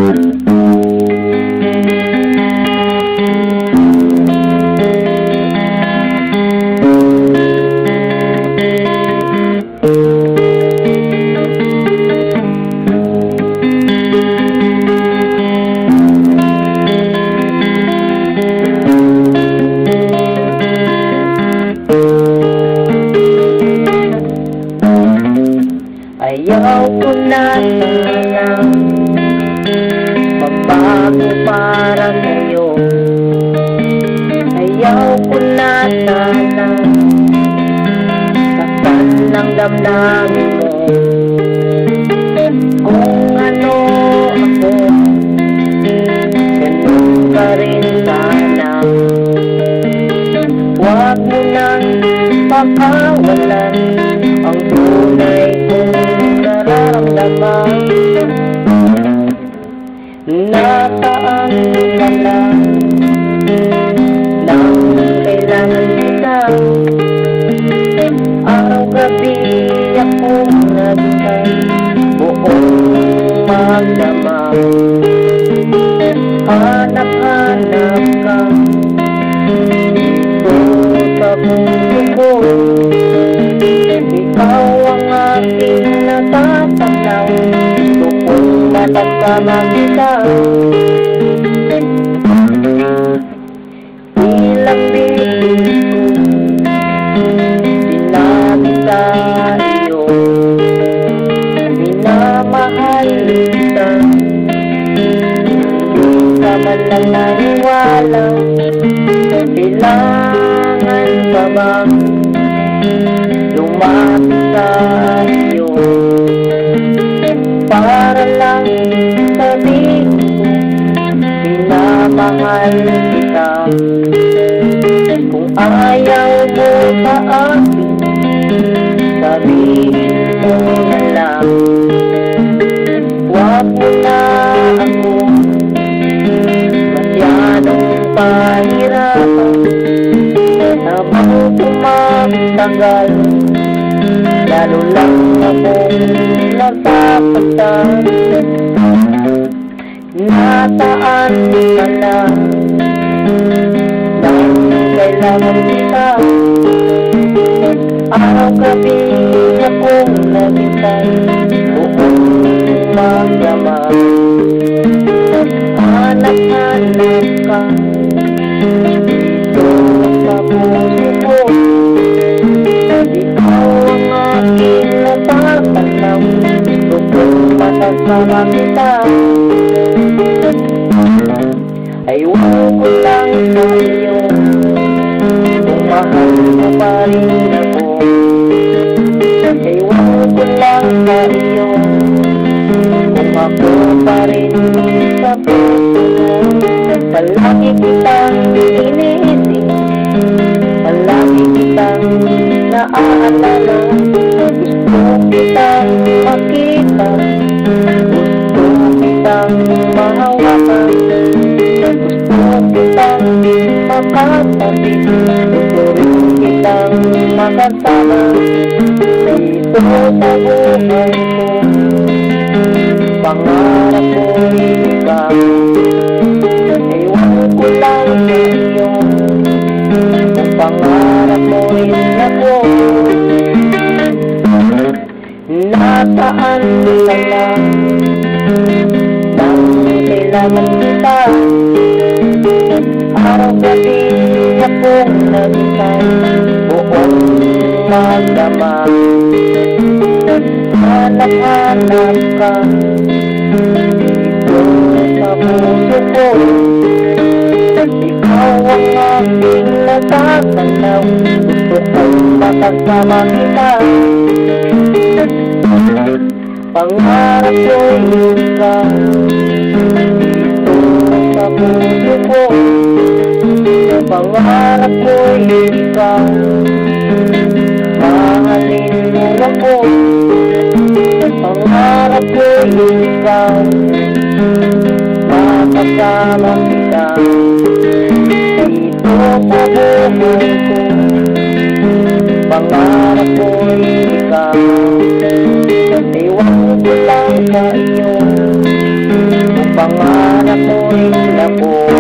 Ayaw ko na sana magbago para sa'yo. Ayaw ko na sana saktan ng damdamin mo. Kung ano ako, ganun ka rin sana. Huwag mo nang pakawalan ang tunay kong nararamdaman. Nasaan ka lang nang kailangan kita. Araw-gabi akong nagtay, buong magdamag. Hanap-hanap ka dito sa puso ko. Ikaw ang aking natatanaw, gusto kong matasama kita. Ilang beses ko sinabi sa iyo, minamahal kita. Hindi ka man lang naniwala. Kailangan pa bang lumapit sa iyo para lang sabihin ko minamahal kita? Kung ayaw mo sa akin, sabihin mo na lang. Huwag mo na ako masyadong pahirapan. Habang tumatagal, lalo lang akong nasasaktan. Nasaan ka na nang kailangan kita. Araw-gabi akong naghintay, buong magdamag. Hanap-hanap ka dito sa puso ko. Ikaw ang aking natatanaw, gusto kong matasama kita. Ayaw ko lang sa iyo, kung mahal mo pa rin ako. Ayaw ko lang sa iyo, kung ako pa rin sa puso mo. Palagi kitang iniisip, palagi kitang naaalala. Gusto kitang makita, gusto kitang mahawakan, gusto kitang makatabi, gusto rin kitang makasama dito sa buhay ko. Pangarap ko ikaw, ewan ko lang sa iyo, kung pangarap mo rin ako. Nasaan ka lang nang kailangan kita. Araw-gabi akong naghintay, buong magdamag. Hanap-hanap ka dito sa puso ko. Ikaw ang aking natatanaw, gusto kong matasama kita. Pangarap ko ikaw dito sa puso ko. Pangarap ko ikaw, mahalin mo ako. Pangarap ko ikaw, makasama kita dito sa buhay ko. Pangarap ko ikaw, ewan ko lang sa iyo, kung ako'y labo.